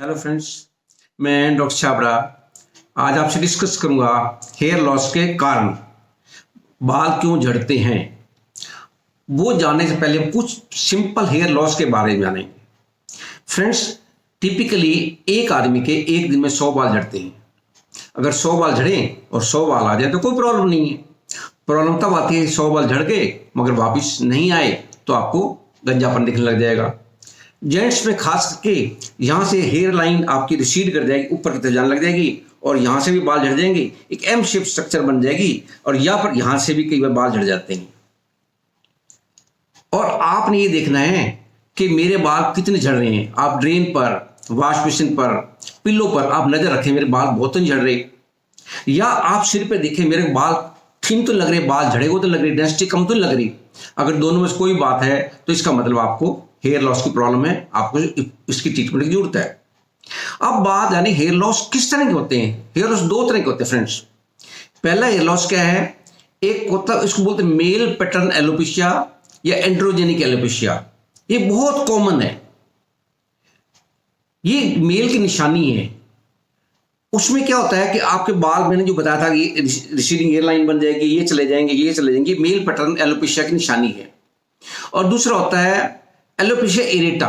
Hello friends, मैं doctor Chhabra आज आपसे डिस्कस करूंगा हेयर लॉस के कारण। बाल क्यों झड़ते हैं वो जानने से पहले कुछ सिंपल हेयर लॉस के बारे में जानेंगे। फ्रेंड्स, टिपिकली एक आदमी के एक दिन में 100 बाल झड़ते हैं। अगर 100 बाल झड़े और 100 बाल आ जाए तो कोई प्रॉब्लम नहीं है। प्रॉब्लम तब आती है 100 बाल झड़ गए मगर वापस नहीं आए तो आपको गंजापन दिखने लग जाएगा। जेंट्स में खास करके यहाँ से हेयर लाइन आपकी रिसीड कर जाएगी, ऊपर की तरफ जाने लग जाएगी और यहाँ से भी बाल झड़ जाएंगे, एक एम शेप स्ट्रक्चर बन जाएगी और यहाँ से भी कई बार बाल झड़ जाते हैं। और आपने ये देखना है कि मेरे बाल कितने झड़ रहे हैं। आप ड्रेन पर, वॉश बेसिन पर, पिल्लो पर आप नजर रखें मेरे बाल बहुत नहीं झड़ रहे, या आप सिर पे देखें मेरे बाल थिन तो लग रहे, बाल झड़े हुए तो लग रही, डेंसिटी कम तो नहीं लग रही। अगर दोनों में से कोई बात है तो इसका मतलब आपको हेयर लॉस की प्रॉब्लम है, आपको इसकी ट्रीटमेंट की जरूरत है। अब बात यानी हेयर लॉस किस तरह के होते हैं। हेयर लॉस दो तरह के होते हैं फ्रेंड्स। पहला हेयर लॉस क्या है, एक होता है इसको बोलते हैं मेल पैटर्न एलोपेशिया या एंड्रोजेनिक एलोपेशिया। ये बहुत कॉमन है, ये मेल की निशानी है। उसमें क्या होता है कि आपके बाल, मैंने जो बताया था कि रिसीडिंग हेयर लाइन बन जाएगी, ये चले जाएंगे, ये चले जाएंगे, मेल पैटर्न एलोपेशिया की निशानी है। और दूसरा होता है एलोपेशिया एरेटा,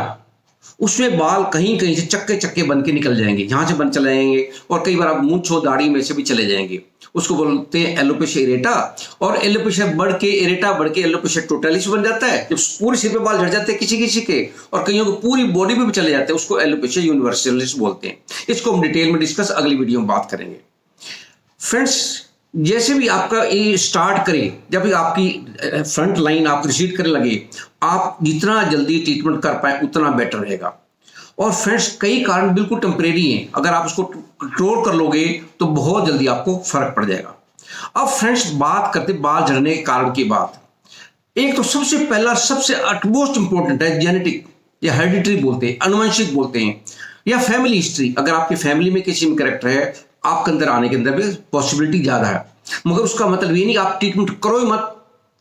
उसमें बाल कहीं कहीं से चक्के चक्के बन के निकल जाएंगे, यहां से बन चले जाएंगे और कई बार आप मूंछों दाढ़ी में से भी चले जाएंगे। उसको बोलते हैं एलोपेशिया एरेटा। और एलोपेशिया बढ़ के एरेटा बढ़ के एलोपेशिया टोटालिस बन जाता है, जब पूरे सिर पे बाल झड़ जाते हैं किसी किसी के, और कईयों को पूरी बॉडी में भी चले जाते हैं, उसको एलोपेशिया यूनिवर्सलिस बोलते हैं। इसको हम डिटेल में डिस्कस अगली वीडियो में बात करेंगे। फ्रेंड्स, जैसे भी आपका ये स्टार्ट करे, जब भी आपकी फ्रंट लाइन आप रिसीड करने लगे, आप जितना जल्दी ट्रीटमेंट कर पाए उतना बेटर रहेगा। और फ्रेंड्स, कई कारण बिल्कुल टेम्परेरी हैं, अगर आप उसको कंट्रोल कर लोगे तो बहुत जल्दी आपको फर्क पड़ जाएगा। अब फ्रेंड्स, बात करते बाल झड़ने के कारण की बात। एक तो सबसे पहला सबसे अटमोस्ट इंपॉर्टेंट है जेनेटिक या हेरिडिटरी बोलते हैं, अनुवंशिक बोलते हैं, या फैमिली हिस्ट्री। अगर आपकी फैमिली में किसी में कैरेक्टर है, आपके अंदर आने के अंदर भी पॉसिबिलिटी ज्यादा है। मगर उसका मतलब ये नहीं कि आप ट्रीटमेंट करो ही मत,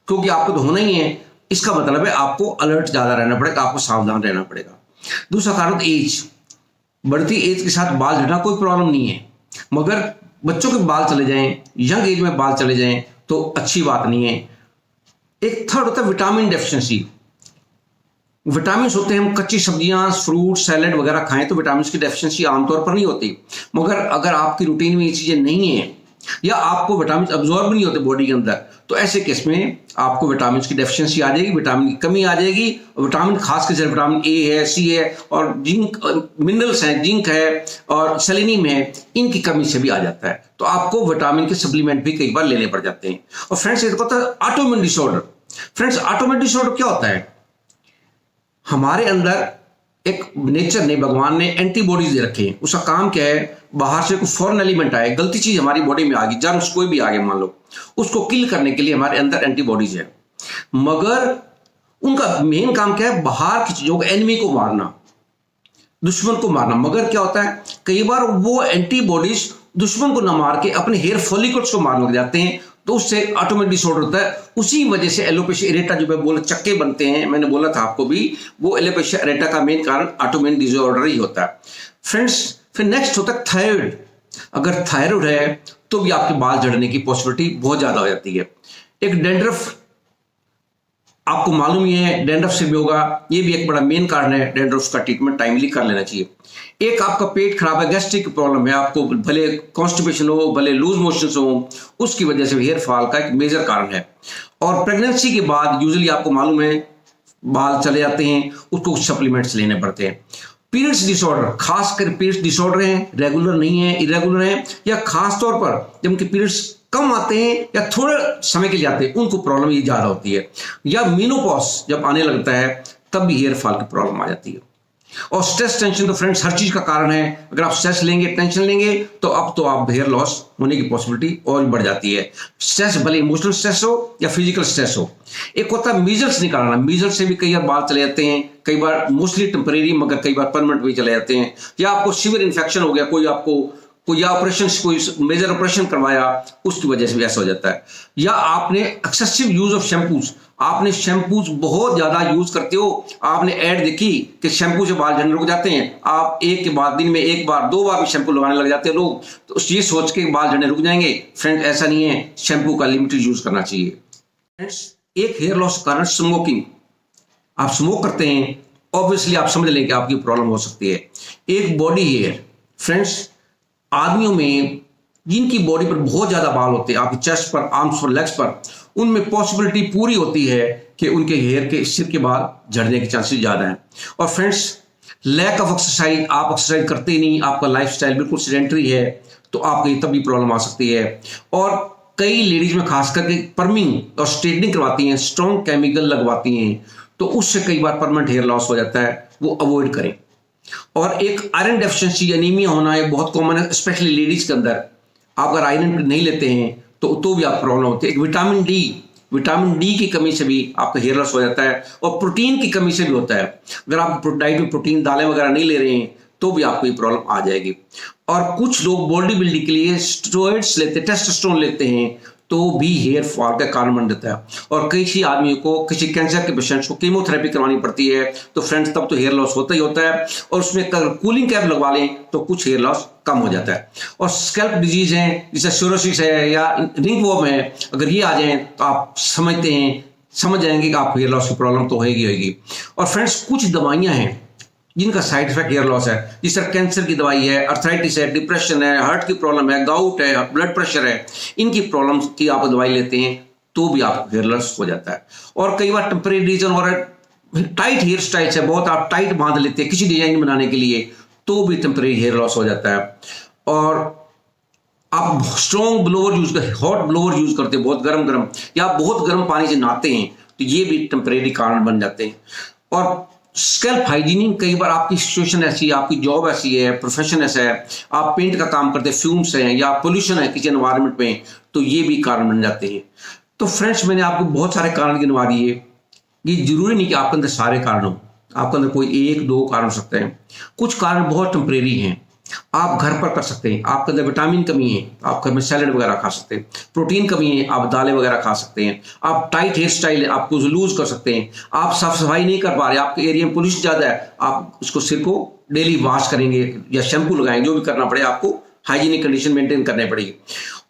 क्योंकि आपको तो होना ही है। इसका मतलब है आपको अलर्ट ज्यादा रहना पड़ेगा, आपको सावधान रहना पड़ेगा। दूसरा कारण एज, बढ़ती एज के साथ बाल झड़ना कोई प्रॉब्लम नहीं है, मगर बच्चों के बाल चले जाएं, यंग एज में बाल चले जाएं तो अच्छी बात नहीं है। एक थर्ड होता है विटामिन डेफिशिएंसी। विटामिन होते हैं, हम कच्ची सब्जियां, फ्रूट, सैलेड वगैरह खाएं तो विटामिन की डेफिशिएंसी आमतौर पर नहीं होती। मगर अगर आपकी रूटीन में ये चीजें नहीं है या आपको विटामिन अब्जॉर्ब नहीं होते बॉडी के अंदर, तो ऐसे केस में आपको विटामिन की डेफिशिएंसी आ जाएगी, विटामिन की कमी आ जाएगी। विटामिन खासकर विटामिन ए है, सी है और जिंक, मिनरल्स हैं, जिंक है और सेलेनियम है, इनकी कमी से भी आ जाता है। तो आपको विटामिन के सप्लीमेंट भी कई बार लेने पड़ जाते हैं। और फ्रेंड्स, एक होता है autoimmune disorder. Friends, autoimmune disorder क्या होता है, हमारे अंदर एक नेचर ने, भगवान ने एंटीबॉडीज दे रखे हैं। उसका काम क्या है, बाहर से कोई फॉरेन एलिमेंट आए, गलती चीज हमारी बॉडी में आ गई, जर्म्स कोई भी आ गए मान लो, उसको किल करने के लिए हमारे अंदर एंटीबॉडीज है। मगर उनका मेन काम क्या है, बाहर की चीजों को, एनिमी को मारना, दुश्मन को मारना। मगर क्या होता है, कई बार वो एंटीबॉडीज दुश्मन को न मार के अपने हेयर फॉलिकल्स को मारने लग जाते हैं, तो उससे ऑटोमेटिक डिसऑर्डर होता है। उसी वजह से एलोपेशिया एरेटा, जो मैं बोला चक्के बनते हैं, मैंने बोला था आपको भी, वो एलोपेशिया एरेटा का मेन कारण ऑटोइम्यून डिसऑर्डर ही होता है। फ्रेंड्स, फिर नेक्स्ट होता है थायराइड। अगर थायराइड है तो भी आपके बाल झड़ने की पॉसिबिलिटी बहुत ज्यादा हो जाती है। एक डैंड्रफ, आपको मालूम ही है, डैंड्रफ से भी होगा, ये भी एक बड़ा मेन कारण है। डैंड्रफ का ट्रीटमेंट टाइमली कर लेना चाहिए। एक आपका पेट खराब है, गैस्ट्रिक प्रॉब्लम है, आपको भले कॉन्स्टिपेशन हो, भले लूज मोशंस हो, उसकी वजह से हेयर फॉल का एक मेजर कारण है। और प्रेगनेंसी के बाद यूजुअली आपको मालूम है बाल चले जाते हैं, उसको सप्लीमेंट्स लेने पड़ते हैं। पीरियड्स डिसऑर्डर, खासकर पीरियड्स डिसऑर्डर हैं, रेगुलर नहीं है, इरेगुलर है, या खास तौर पर जब उनके पीरियड्स कम आते हैं या थोड़े समय के लिए आते हैं, उनको प्रॉब्लम ये ज्यादा होती है। या मेनोपॉज जब आने लगता है तब भी हेयर फॉल की प्रॉब्लम आ जाती है। और स्ट्रेस, टेंशन तो फ्रेंड्स हर चीज का कारण है। अगर आप स्ट्रेस लेंगे, टेंशन लेंगे, तो अब तो आप हेयर लॉस होने की पॉसिबिलिटी और भी बढ़ जाती है। स्ट्रेस भले इमोशनल स्ट्रेस हो या फिजिकल स्ट्रेस हो। एक होता है मीजल्स निकालना, मीजल्स से भी कई बार बाल चले जाते हैं, कई बार मोस्टली टेम्परेरी मगर कई बार परमानेंट भी चले जाते हैं। या आपको सीवियर इन्फेक्शन हो गया, कोई आपको कोई या ऑपरेशन, कोई मेजर ऑपरेशन करवाया, उसकी वजह से भी ऐसा हो जाता है। या आपने एक्सेसिव यूज ऑफ शैम्पूज, आपने शैम्पूज बहुत ज्यादा यूज करते हो, आपने ऐड देखी कि शैम्पू से बाल झड़ने रुक जाते हैं, आप एक के बाद दिन में एक बार 2 बार भी शैम्पू लगाने लग जाते हैं लोग, तो ये सोच के बाल झड़ने रुक जाएंगे। फ्रेंड्स ऐसा नहीं है, शैम्पू का लिमिटेड यूज करना चाहिए। फ्रेंड्स एक हेयर लॉस का कारण स्मोकिंग, आप स्मोक करते हैं, ऑब्वियसली आप समझ लें कि आपकी प्रॉब्लम हो सकती है। एक बॉडी हेयर, फ्रेंड्स आदमियों में जिनकी बॉडी पर बहुत ज्यादा बाल होते हैं, आपकी चेस्ट पर, आर्म्स पर, लेग्स पर, उनमें पॉसिबिलिटी पूरी होती है कि उनके हेयर के सिर के बाल झड़ने के चांसेस ज्यादा हैं। और फ्रेंड्स लैक ऑफ एक्सरसाइज, आप एक्सरसाइज करते ही नहीं, आपका लाइफस्टाइल बिल्कुल सेडेंटरी है, तो आपको तब भी प्रॉब्लम आ सकती है। और कई लेडीज में खास करके पर्मिंग और स्ट्रेटनिंग करवाती हैं, स्ट्रॉन्ग केमिकल लगवाती हैं, तो उससे कई बार परमानेंट हेयर लॉस हो जाता है, वो अवॉइड करें। और एक आयरन डेफिशिएंसी, एनीमिया होना एक बहुत कॉमन है, स्पेशली लेडीज के अंदर। आप अगर आयरन नहीं लेते हैं तो भी आप प्रॉब्लम होती है। एक विटामिन डी की कमी से भी आपका हेयर लॉस हो जाता है, और प्रोटीन की कमी से भी होता है। अगर आप डाइट में प्रोटीन, दालें वगैरह नहीं ले रहे हैं तो भी आपको ये प्रॉब्लम आ जाएगी। और कुछ लोग बॉडी बिल्डिंग के लिए स्टेरॉइड्स लेते, टेस्टोस्टेरोन लेते हैं, तो भी हेयर फॉल का कारण बन जाता है। और किसी आदमी को, किसी कैंसर के पेशेंट्स को कीमोथेरेपी करवानी पड़ती है, तो फ्रेंड्स तब तो हेयर लॉस होता ही होता है। और उसमें कूलिंग कैप लगवा लें तो कुछ हेयर लॉस कम हो जाता है। और स्कैल्प डिजीज है, जैसे सोरोसिस है या रिंगवॉर्म है, अगर ये आ जाए तो आप समझ जाएंगे कि आपको हेयर लॉस की प्रॉब्लम तो होगी। और फ्रेंड्स कुछ दवाइयां हैं जिनका साइड इफेक्ट हेयर लॉस है, जिस तरह कैंसर की दवाई है, अर्थराइटिस है, डिप्रेशन है, हार्ट की प्रॉब्लम है, गाउट है, ब्लड प्रेशर है, इनकी प्रॉब्लम की आप दवाई लेते हैं तो भी आपको हेयर लॉस हो जाता है। और कई बार टेम्परेरी रीजन और टाइट हेयर स्टाइल्स है, बहुत आप टाइट बांध लेते हैं किसी डिजाइन बनाने के लिए, तो भी टेम्परेरी हेयर लॉस हो जाता है। और आप स्ट्रॉन्ग ब्लोअर यूज करते, हॉट ब्लोअर यूज करते हैं, बहुत गर्म या बहुत गर्म पानी से नहाते हैं, तो ये भी टेम्परेरी कारण बन जाते हैं। और स्कैल्प हाइजीनिंग, कई बार आपकी सिचुएशन ऐसी है, आपकी जॉब ऐसी है, प्रोफेशन ऐसा है, आप पेंट का काम करते हैं, फ्यूम्स हैं या पोल्यूशन है किसी एनवायरनमेंट में, तो ये भी कारण बन जाते हैं। तो फ्रेंड्स मैंने आपको बहुत सारे कारण गिनवा दिए, ये जरूरी नहीं कि आपके अंदर सारे कारण हो, आपके अंदर कोई 1-2 कारण हो सकते हैं। कुछ कारण बहुत टेम्परेरी हैं, आप घर पर कर सकते हैं। आपके अंदर विटामिन कमी है, आप घर में सैलेड वगैरह खा सकते हैं। प्रोटीन कमी है, आप दालें वगैरह खा सकते हैं। आप टाइट हेयर स्टाइल है, आप कुछ लूज कर सकते हैं। आप साफ सफाई नहीं कर पा रहे, आपके एरिया में पोल्यूशन ज्यादा है, आप उसको सिर को डेली वॉश करेंगे या शैम्पू लगाएंगे, जो भी करना पड़े, आपको हाइजीनिक कंडीशन मेंटेन करनी पड़ेगी।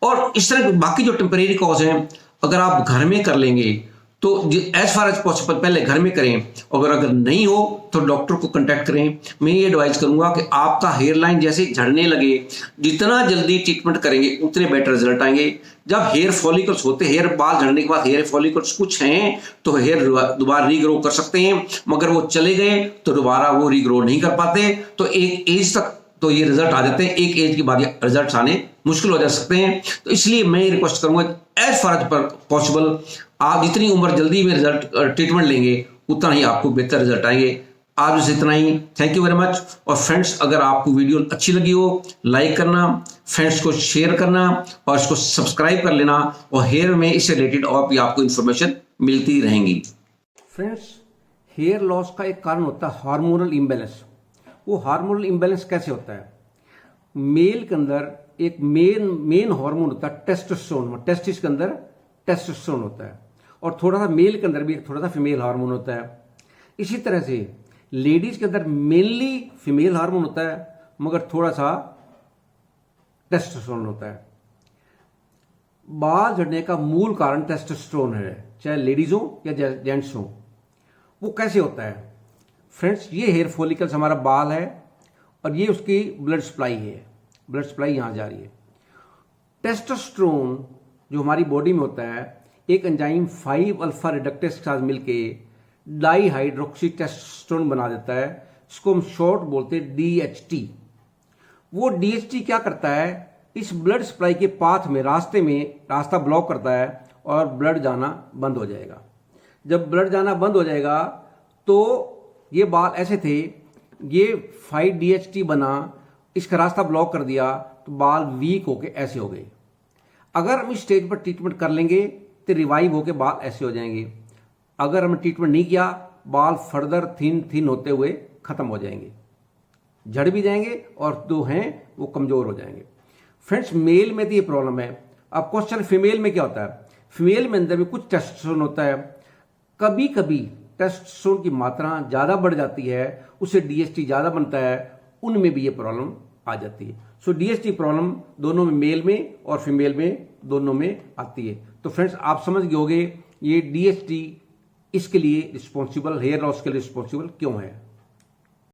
और इस तरह बाकी जो टेम्परेरी कॉज हैं, अगर आप घर में कर लेंगे तो एज फार एज पॉसिबल पहले घर में करें। अगर नहीं हो तो डॉक्टर को कांटेक्ट करें। मैं ये एडवाइस करूंगा कि आपका हेयर लाइन जैसे झड़ने लगे, जितना जल्दी ट्रीटमेंट करेंगे उतने बेटर रिजल्ट आएंगे। जब हेयर फॉलिकल्स होते हैं, हेयर बाल झड़ने के बाद हेयर फॉलिकल्स कुछ हैं तो हेयर दोबारा रीग्रो कर सकते हैं, मगर वो चले गए तो दोबारा वो रीग्रो नहीं कर पाते। तो एक एज तक तो ये रिजल्ट आ जाते हैं, एक एज के बाद ये रिजल्ट आने मुश्किल हो जा सकते हैं। तो इसलिए मैं रिक्वेस्ट करूंगा एज फार एज पॉसिबल आप जितनी उम्र जल्दी में रिजल्ट ट्रीटमेंट लेंगे उतना ही आपको बेहतर रिजल्ट आएंगे। आज बस इतना ही, थैंक यू वेरी मच। और फ्रेंड्स अगर आपको वीडियो अच्छी लगी हो लाइक करना, फ्रेंड्स को शेयर करना और इसको सब्सक्राइब कर लेना, और हेयर में इससे रिलेटेड और भी आपको इंफॉर्मेशन मिलती रहेंगी। फ्रेंड्स हेयर लॉस का एक कारण होता है हार्मोनल इम्बैलेंस। वो हार्मोनल इम्बैलेंस कैसे होता है? मेल के अंदर एक मेन हार्मोन होता है टेस्टोस्टेरोन, टेस्टिस के अंदर टेस्टोस्टेरोन होता है, और थोड़ा सा मेल के अंदर भी थोड़ा सा फीमेल हार्मोन होता है। इसी तरह से लेडीज के अंदर मेनली फीमेल हार्मोन होता है, मगर थोड़ा सा टेस्टोस्टेरोन होता है। बाल झड़ने का मूल कारण टेस्टोस्टेरोन है, चाहे लेडीज हो या जेंट्स हो। वो कैसे होता है? फ्रेंड्स ये हेयर फॉलिकल्स हमारा बाल है और ये उसकी ब्लड सप्लाई है, ब्लड सप्लाई यहां जा रही है। टेस्टोस्टेरोन जो हमारी बॉडी में होता है, एक एंजाइम 5 अल्फा रिडक्टेस के साथ मिलके डाईहाइड्रोक्सी टेस्टोस्टेरोन बना देता है, इसको हम शॉर्ट बोलते हैं DHT। वो DHT क्या करता है, इस ब्लड सप्लाई के पाथ में रास्ता ब्लॉक करता है और ब्लड जाना बंद हो जाएगा। जब ब्लड जाना बंद हो जाएगा तो ये बाल ऐसे थे, ये 5DHT बना, इसका रास्ता ब्लॉक कर दिया तो बाल वीक होके ऐसे हो गए। अगर हम इस स्टेज पर ट्रीटमेंट कर लेंगे तो रिवाइव होके बाल ऐसे हो जाएंगे। अगर हमने ट्रीटमेंट नहीं किया, बाल फर्दर थिन होते हुए खत्म हो जाएंगे, झड़ भी जाएंगे और जो हैं वो कमजोर हो जाएंगे। फ्रेंड्स मेल में तो ये प्रॉब्लम है। अब क्वेश्चन फीमेल में क्या होता है, फीमेल में अंदर में कुछ टेस्टोस्टेरोन होता है, कभी कभी टेस्टोस्टेरोन की मात्रा ज़्यादा बढ़ जाती है, उससे डीएसटी ज़्यादा बनता है, उनमें भी ये प्रॉब्लम आ जाती है। सो डीएसटी प्रॉब्लम दोनों में, मेल में और फीमेल में, दोनों में आती है। तो फ्रेंड्स आप समझ गए होंगे ये डीएसटी इसके लिए रिस्पॉन्सिबल, हेयर लॉस के लिए रिस्पॉन्सिबल क्यों है।